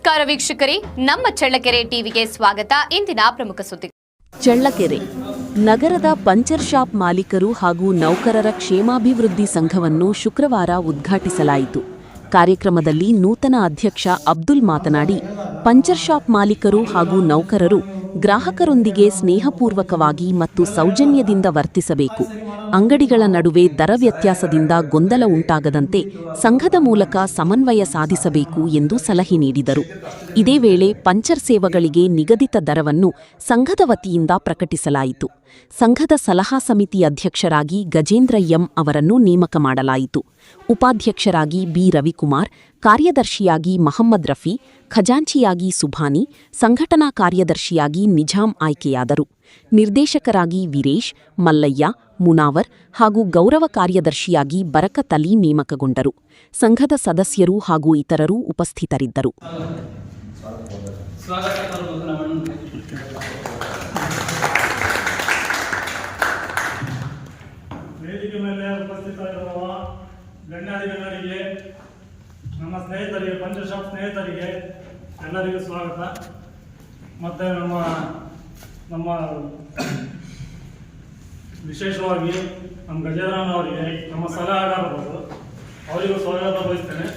ನಮಸ್ಕಾರ ವೀಕ್ಷಕರೇ, ನಮ್ಮ ಚಳ್ಳಕೆರೆ ಟಿವಿಗೆ ಸ್ವಾಗತ. ಇಂದಿನ ಪ್ರಮುಖ ಸುದ್ದಿ. ಚಳ್ಳಕೆರೆ ನಗರದ ಪಂಚರ್ ಶಾಪ್ ಮಾಲೀಕರು ಹಾಗೂ ನೌಕರರ ಕ್ಷೇಮಾಭಿವೃದ್ಧಿ ಸಂಘವನ್ನು ಶುಕ್ರವಾರ ಉದ್ಘಾಟಿಸಲಾಯಿತು. ಕಾರ್ಯಕ್ರಮದಲ್ಲಿ ನೂತನ ಅಧ್ಯಕ್ಷ ಅಬ್ದುಲ್ ಮಾತನಾಡಿ, ಪಂಚರ್ ಶಾಪ್ ಮಾಲೀಕರು ಹಾಗೂ ನೌಕರರು ಗ್ರಾಹಕರೊಂದಿಗೆ ಸ್ನೇಹಪೂರ್ವಕವಾಗಿ ಮತ್ತು ಸೌಜನ್ಯದಿಂದ ವರ್ತಿಸಬೇಕು. ಅಂಗಡಿಗಳ ನಡುವೆ ದರ ವ್ಯತ್ಯಾಸದಿಂದ ಗೊಂದಲ ಉಂಟಾಗದಂತೆ ಸಂಘದ ಮೂಲಕ ಸಮನ್ವಯ ಸಾಧಿಸಬೇಕು ಎಂದು ಸಲಹೆ ನೀಡಿದರು. ಇದೇ ವೇಳೆ ಪಂಚರ್ ಸೇವೆಗಳಿಗೆ ನಿಗದಿತ ದರವನ್ನು ಸಂಘದ ವತಿಯಿಂದ ಪ್ರಕಟಿಸಲಾಯಿತು. ಸಂಘದ ಸಲಹಾ ಸಮಿತಿ ಅಧ್ಯಕ್ಷರಾಗಿ ಗಜೇಂದ್ರ ಎಂ ಅವರನ್ನು ನೇಮಕ ಮಾಡಲಾಯಿತು. ಉಪಾಧ್ಯಕ್ಷರಾಗಿ ಬಿ ರವಿಕುಮಾರ್, ಕಾರ್ಯದರ್ಶಿಯಾಗಿ ಮಹಮ್ಮದ್ ರಫಿ, ಖಜಾಂಚಿಯಾಗಿ ಸುಭಾನಿ, ಸಂಘಟನಾ ಕಾರ್ಯದರ್ಶಿಯಾಗಿ ನಿಜಾಂ ಆಯ್ಕೆಯಾದರು. ನಿರ್ದೇಶಕರಾಗಿ ವೀರೇಶ್, ಮಲ್ಲಯ್ಯ, ಮುನಾವರ್ ಹಾಗೂ ಗೌರವ ಕಾರ್ಯದರ್ಶಿಯಾಗಿ ಬರಕತ್ ಅಲಿ ನೇಮಕಗೊಂಡರು. ಸಂಘದ ಸದಸ್ಯರು ಹಾಗೂ ಇತರರು ಉಪಸ್ಥಿತರಿದ್ದರು. ವೇದಿಕೆ ಮೇಲೆ ಉಪಸ್ಥಿತರಿರುವ ಗಣ್ಯಾಧಿಕಾರಿಗಳಿಗೆ, ನಮ್ಮ ಸ್ನೇಹಿತರಿಗೆ, ಪಂಚರ್ ಶಾಪ್ ಸ್ನೇಹಿತರಿಗೆ ಎಲ್ಲರಿಗೂ ಸ್ವಾಗತ. ಮತ್ತು ನಮ್ಮ ವಿಶೇಷವಾಗಿ ನಮ್ಮ ಗಜೇಂದ್ರನ್ ಅವರಿಗೆ, ನಮ್ಮ ಸಲಹಾಗಾರರು ಅವರಿಗೂ ಸ್ವಾಗತ ಬಯಸ್ತೇನೆ.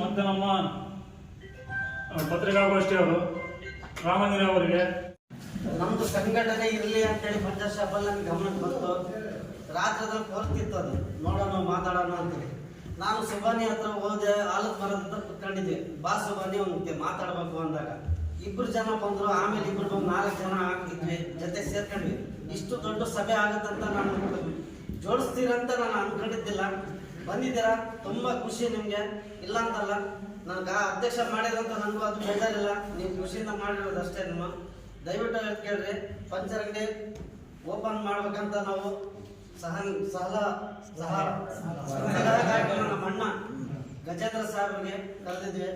ಮತ್ತು ನಮ್ಮ ಪತ್ರಿಕಾಗೋಷ್ಠಿಯವರು ರಾಮಂದಿರ ಅವರಿಗೆ, ನಮ್ದು ಸಂಘಟನೆ ಇರಲಿ ಅಂತೇಳಿ ಪಂಚರ್ ಶಾಪಲ್ಲಿ ನಮ್ಗೆ ಗಮನಕ್ಕೆ ಬಂತು. ರಾತ್ರಿದಲ್ಲಿ ಕೊರ್ತಿತ್ತು, ಅದು ನೋಡೋಣ ಮಾತಾಡೋಣ ಅಂತೇಳಿ ನಾನು ಸುಬಾನಿ ಹತ್ರ ಹೋದೆ. ಆಲದ ಮರದ ಕುತ್ಕೊಂಡಿದ್ವಿ. ಬಾ ಸುಬಾನಿ ಒಂದು ಮಾತಾಡ್ಬೇಕು ಅಂದಾಗ 2 ಜನ ಬಂದರು. ಆಮೇಲೆ 4 ಜನ ಆಗಿದ್ವಿ, ಜೊತೆ ಸೇರ್ಕೊಂಡ್ವಿ. ಇಷ್ಟು ದೊಡ್ಡ ಸಭೆ ಆಗುತ್ತಂತ ನಾನು ಜೋಡಿಸ್ತೀರಂತ ನಾನು ಅನ್ಕೊಂಡಿದ್ದಿಲ್ಲ. ಬಂದಿದ್ದೀರಾ, ತುಂಬ ಖುಷಿ ನಿಮಗೆ, ಇಲ್ಲ ಅಂತಲ್ಲ. ನನಗೆ ಅಧ್ಯಕ್ಷ ಮಾಡಿದಂತ ನನಗೂ ಅದು ಬೇಜಾರಿಲ್ಲ. ನೀವು ಖುಷಿಯಿಂದ ಮಾಡಿರೋದು ಅಷ್ಟೇ. ನಿಮ್ಮ ದಯವಿಟ್ಟು ಕೇಳ್ರಿ, ಪಂಚರ್ ಅಂಗಡಿ ಓಪನ್ ಮಾಡ್ಬೇಕಂತ ನಾವು ನಮ್ಮ ಅಣ್ಣ ಗಜೇಂದ್ರ ಸಾಹೇಬ್ರಿಗೆ ಕರೆದಿದ್ವಿ,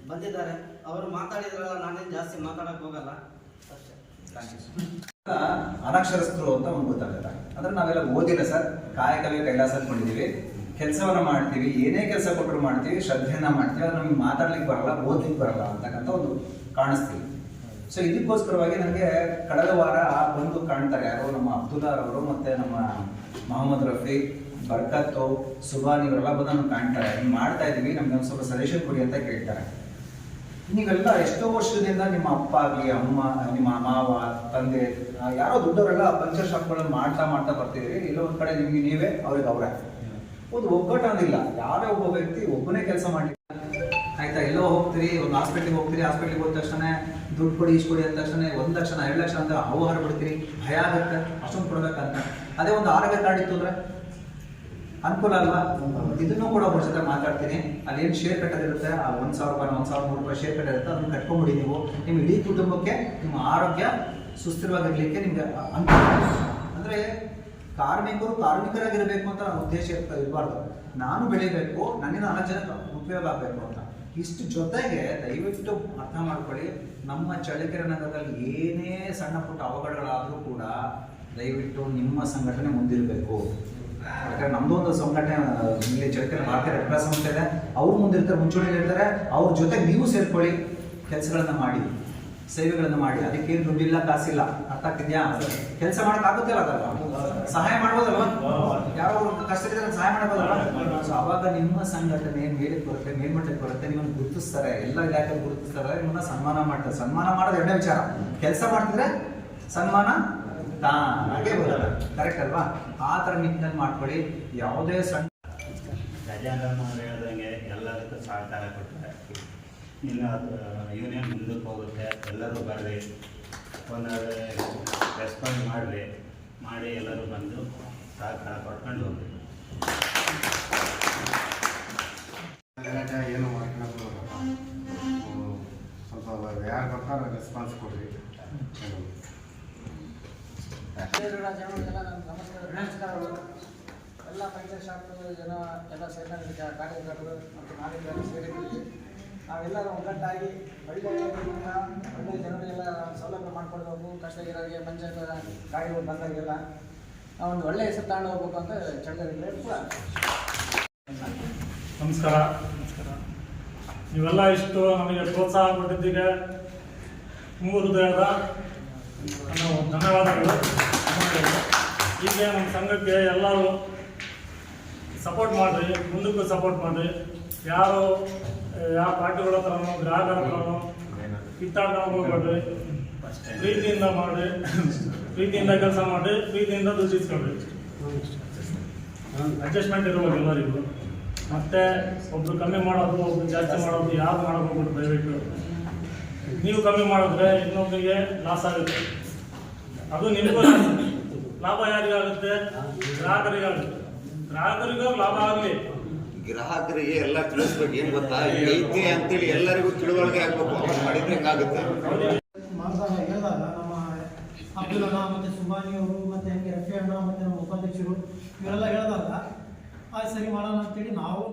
ಬಂದಿದ್ದಾರೆ. ಅವರು ಮಾತಾಡಿದ್ರಲ್ಲ, ನಾನೇನು ಜಾಸ್ತಿ ಮಾತಾಡಕ್ ಹೋಗಲ್ಲ ಅಷ್ಟೇ. ಅನಕ್ಷರಸ್ಥರು ಅಂತ ಒಂದು ಗೊತ್ತಾಗುತ್ತೆ. ಅಂದ್ರೆ ನಾವೆಲ್ಲ ಓದಿಲ್ಲ ಸರ್, ಕಾಯಕವೇ ಕೈಲಾಸ ಅಂದ್ಕೊಂಡಿದ್ದೀವಿ. ಕೆಲಸವನ್ನ ಮಾಡ್ತೀವಿ, ಏನೇ ಕೆಲಸ ಕೊಟ್ಟರು ಮಾಡ್ತೀವಿ, ಶ್ರದ್ಧೆಯನ್ನ ಮಾಡ್ತೀವಿ. ಅದು ನಮ್ಗೆ ಮಾತಾಡ್ಲಿಕ್ಕೆ ಬರಲ್ಲ, ಓದ್ಲಿಕ್ಕೆ ಬರಲ್ಲ ಅಂತಕ್ಕಂಥ ಒಂದು ಕಾಣಿಸ್ತೀವಿ. ಸೊ ಇದಕ್ಕೋಸ್ಕರವಾಗಿ ನನಗೆ ಕಳೆದ ವಾರ ಬಂದು ಕಾಣ್ತಾರೆ ಯಾರು, ನಮ್ಮ ಅಬ್ದುಲ್ಲಾ ಅವರು ಮತ್ತೆ ನಮ್ಮ ಮೊಹಮ್ಮದ್ ರಫಿ, ಬರ್ಕತ್ತು, ಸುಬಾನಿ ಇವರೆಲ್ಲ ಬಂದು ನಮ್ಗೆ ಕಾಣ್ತಾರೆ. ಹಿಂಗೆ ಮಾಡ್ತಾ ಇದೀವಿ, ನಮ್ಗೆ ಒಂದು ಸ್ವಲ್ಪ ಸಜೆಷನ್ ಕೊಡಿ ಅಂತ ಕೇಳ್ತಾರೆ. ನೀವೆಲ್ಲ ಎಷ್ಟೋ ವರ್ಷದಿಂದ ನಿಮ್ಮ ಅಪ್ಪ ಆಗಲಿ, ಅಮ್ಮ, ನಿಮ್ಮ ಮಾವ, ತಂದೆ, ಯಾರೋ ದೊಡ್ಡವರೆಲ್ಲ ಪಂಚರ್ ಶಾಪ್ಗಳನ್ನು ಮಾಡ್ತಾ ಬರ್ತಿದ್ದೀರಿ. ಇಲ್ಲೋ ಒಂದು ಕಡೆ ನಿಮ್ಗೆ ನೀವೇ, ಅವ್ರಿಗೆ ಅವರೇ ಒಂದು ಒಗ್ಗಟ್ಟು ಅನ್ನೋದಿಲ್ಲ. ಯಾರೇ ಒಬ್ಬ ವ್ಯಕ್ತಿ ಒಬ್ಬನೇ ಕೆಲಸ ಮಾಡಲಿ, ಆಯ್ತಾ, ಎಲ್ಲೋ ಹೋಗ್ತೀರಿ, ಒಂದು ಹಾಸ್ಪಿಟ್ಲಿಗೆ ಹೋಗ್ತೀರಿ, ಹಾಸ್ಪಿಟ್ಲಿಗೆ ಹೋದ ತಕ್ಷಣ ದುಡ್ಡು ಕೊಡಿ, ಇಷ್ಟು ಕೊಡಿ ಅಂದ ತಕ್ಷಣ 1 ಲಕ್ಷ 2 ಲಕ್ಷ ಅಂತ ಅವ್ಹಾರ ಬಿಡ್ತೀರಿ. ಭಯ ಆಗುತ್ತೆ, ಅಷ್ಟೊಂದು ಕೊಡ್ಬೇಕಂತ. ಅದೇ ಒಂದು ಆರೋಗ್ಯ ಕಾರ್ಡ್ ಇತ್ತು ಅಂದ್ರೆ ಅನುಕೂಲ ಅಲ್ವಾ? ಇದನ್ನು ಕೂಡ ಒಬ್ಬರ ಜೊತೆ ಮಾತಾಡ್ತೀನಿ. ಅಲ್ಲೇನು ಶೇರ್ ಕಟ್ಟೋದಿರುತ್ತೆ, ಆ 1,000 ರೂಪಾಯಿ 1,300 ರೂಪಾಯಿ ಶೇರ್ ಕಟ್ಟಿರುತ್ತೆ, ಅದನ್ನು ಕಟ್ಕೊಂಡ್ಬಿಡಿ. ನೀವು ನಿಮ್ಮ ಇಡೀ ಕುಟುಂಬಕ್ಕೆ ನಿಮ್ಮ ಆರೋಗ್ಯ ಸುಸ್ಥಿರವಾಗಿರ್ಲಿಕ್ಕೆ ನಿಮ್ಗೆ ಅನುಕೂಲ. ಅಂದ್ರೆ ಕಾರ್ಮಿಕರಾಗಿರ್ಬೇಕು ಅಂತ ನನ್ನ ಉದ್ದೇಶ ಇರಬಾರ್ದು. ನಾನು ಬೆಳಿಬೇಕು, ನನ್ನಿಂದ 4 ಜನಕ್ಕೆ ಉಪಯೋಗ ಆಗಬೇಕು ಅಂತ. ಇಷ್ಟು ಜೊತೆಗೆ ದಯವಿಟ್ಟು ಅರ್ಥ ಮಾಡ್ಕೊಳ್ಳಿ, ನಮ್ಮ ಚಳ್ಳಕೆರೆ ನಗರದಲ್ಲಿ ಏನೇ ಸಣ್ಣ ಪುಟ್ಟ ಅವಘಡಗಳಾದರೂ ಕೂಡ ದಯವಿಟ್ಟು ನಿಮ್ಮ ಸಂಘಟನೆ ಮುಂದಿರಬೇಕು. ಯಾಕಂದ್ರೆ ನಮ್ದು ಒಂದು ಸಂಘಟನೆ ಇಲ್ಲಿ ಚಳ್ಳಕೆರೆ ಭಾರತೀಯ ರೆಡ್ ಕ್ರಾಸ್ ಸಂಸ್ಥೆ ಇದೆ, ಅವ್ರು ಮುಂದಿರ್ತಾರೆ, ಮುಂಚೂಣಿಯಲ್ಲಿ ಇರ್ತಾರೆ. ಅವ್ರ ಜೊತೆಗೆ ನೀವು ಸೇರ್ಕೊಳ್ಳಿ, ಕೆಲಸಗಳನ್ನ ಮಾಡಿ, ಸೇವೆಗಳನ್ನು ಮಾಡಿ. ಅದಕ್ಕೇನು ದುಡ್ಡಿಲ್ಲ, ಕಾಸಿಲ್ಲ. ಅರ್ಥ ಆಗ್ತಿದ್ಯಾ? ಕೆಲಸ ಮಾಡೋಕ್ಕಾಗುತ್ತಿಲ್ಲ, ಅದಲ್ವಾ? ಸಹಾಯ ಮಾಡ್ಬೋದಲ್ವಾ? ಯಾರೋ ಕಷ್ಟದಿದ್ರೆ ಸಹಾಯ ಮಾಡ್ಬೋದಲ್ವಾ? ಸೊ ಅವಾಗ ನಿಮ್ಮ ಸಂಘಟನೆ ಮೇಲಕ್ಕೆ ಬರುತ್ತೆ, ಮೇಲ್ಮಟ್ಟಕ್ಕೆ ಬರುತ್ತೆ. ನಿಮ್ಮನ್ನು ಗುರುತಿಸ್ತಾರೆ, ಎಲ್ಲ ಇಲಾಖೆ ಗುರುತಿಸ್ತಾರೆ, ನಿಮ್ಮನ್ನ ಸನ್ಮಾನ ಮಾಡ್ತಾರೆ. ಸನ್ಮಾನ ಮಾಡೋದು 2ನೇ ವಿಚಾರ. ಕೆಲಸ ಮಾಡ್ತಿದ್ರೆ ಸನ್ಮಾನ ತಾನಾಗೆ ಬರುತ್ತೆ. ಕರೆಕ್ಟ್ ಅಲ್ವಾ? ಆ ಥರ ನಿಟ್ಟಿನಲ್ಲಿ ಮಾಡ್ಕೊಳ್ಳಿ. ಯಾವುದೇ ಸಣ್ಣ ಗಜೇಂದ್ರನವ್ರು ಹೇಳ್ದಂಗೆ ಎಲ್ಲದಕ್ಕೂ ಸಹಕಾರ ಕೊಡ್ತಾರೆ. ಇನ್ನು ಯೂನಿಯನ್ ಮುಂದಕ್ಕೆ ಹೋಗುತ್ತೆ. ಎಲ್ಲರೂ ಬರ್ರಿ, ಒಂದು ರೆಸ್ಪಾನ್ಸ್ ಮಾಡಿ ಎಲ್ಲರೂ ಬಂದು ಸಹಕಾರ ಕೊಟ್ಕೊಂಡು ಹೋಗ್ರಿ. ಏನು ಮಾಡ್ಕೊಂಡು ಸ್ವಲ್ಪ ಯಾರು ಬರ್ತಾರೆ ರೆಸ್ಪಾನ್ಸ್ ಕೊಡ್ರಿ. ನಮಸ್ಕಾರಗಳು. ಎಲ್ಲ ಪಂಚರ್ ಶಾಪ್ ಜನ ಎಲ್ಲ ಸೇರ್ಕೊಂಡು ಕಾರ್ಯಕರ್ತರು ಮತ್ತು ಮಾಲೀಕರು ಸೇರಿದ್ದೀವಿ. ನಾವೆಲ್ಲರೂ ಒಗ್ಗಟ್ಟಾಗಿ ಒಳ್ಳೆಯ ಜನರಿಗೆಲ್ಲ ಸೌಲಭ್ಯ ಮಾಡಿಕೊಡ್ಬೇಕು. ಕಷ್ಟ ಇರೋರಿಗೆ ಪಂಚಾಯತ್ ಗಾಡಿಗಳು ಬಂದಾಗೆಲ್ಲ ನಾವೊಂದು ಒಳ್ಳೆಯ ಹೆಸರು ತಗೊಂಡು ಹೋಗ್ಬೇಕು ಅಂತ ಚಳ್ಳಕೆರೆ. ನಮಸ್ಕಾರ. ನೀವೆಲ್ಲ ಇಷ್ಟು ನಮಗೆ ಪ್ರೋತ್ಸಾಹ ಕೊಟ್ಟಿದ್ದಕ್ಕೆ ತುಂಬ ಹೃದಯದ ಧನ್ಯವಾದಗಳು. ಹೀಗೆ ನಮ್ಮ ಸಂಘಕ್ಕೆ ಎಲ್ಲರೂ ಸಪೋರ್ಟ್ ಮಾಡಿರಿ, ಮುಂದಕ್ಕೂ ಸಪೋರ್ಟ್ ಮಾಡಿರಿ. ಯಾರು ಯಾವ ಪಾರ್ಟಿಗಳ ಹತ್ರನೂ ಗ್ರಾಹಕರ ಹತ್ರನೂ ಕಿತ್ತಾಡ್ಕೊಂಡು ಹೋಗ್ಬೇಡ್ರಿ. ಪ್ರೀತಿಯಿಂದ ಮಾಡಿರಿ, ಪ್ರೀತಿಯಿಂದ ಕೆಲಸ ಮಾಡಿರಿ, ಪ್ರೀತಿಯಿಂದ ದುಡ್ಡು ಇಸ್ಕೊಳ್ರಿ. ಅಡ್ಜಸ್ಟ್ಮೆಂಟ್ ಇರ್ಬೋದು ಎಲ್ಲರಿಗೂ. ಮತ್ತೆ ಒಬ್ರು ಕಮ್ಮಿ ಮಾಡೋದು, ಒಬ್ರು ಜಾಸ್ತಿ ಮಾಡೋದು ಯಾರು ಮಾಡೋದು ದಯವಿಟ್ಟು. ನೀವು ಕಮ್ಮಿ ಮಾಡಿದ್ರೆ ಇನ್ನೊಬ್ಬರಿಗೆ ಲಾಸ್ ಆಗುತ್ತೆ. ಅದು ನಿಮಗೂ ಲಾಭ ಯಾರಿಗಾಗುತ್ತೆ? ಗ್ರಾಹಕರಿಗಾಗುತ್ತೆ. ಗ್ರಾಹಕರಿಗೂ ಲಾಭ ಆಗಲಿ. ಗ್ರಾಹಕರಿಗೆ ಎಲ್ಲ ತಿಳಿಸ್ಬೇಕು. ಏನು ಗೊತ್ತಾ, ಐತಿ ಅಂತೇಳಿ ಎಲ್ಲರಿಗೂ ತಿಳುವಳಿಕೆ ಆಗ್ಬೇಕು. ಅವ್ರು ಮಾಡಿದ್ರೆ ಹೆಂಗಾಗುತ್ತೆ. ಮಾಡಿದಾಗ ಹೇಳಿದಾಗ ನಮ್ಮ ಅಬ್ದುಲ್ ಅಣ್ಣ ಮತ್ತು ಸುಬಾನಿ ಅವರು ಮತ್ತು ಹಂಗೆ ರಫಿ ಅಣ್ಣ ಮತ್ತು ನಮ್ಮ ಉಪಾಧ್ಯಕ್ಷರು ಇವರೆಲ್ಲ ಹೇಳಿದಾಗ ಸರಿ ಮಾಡೋಣ ಅಂತೇಳಿ ನಾವು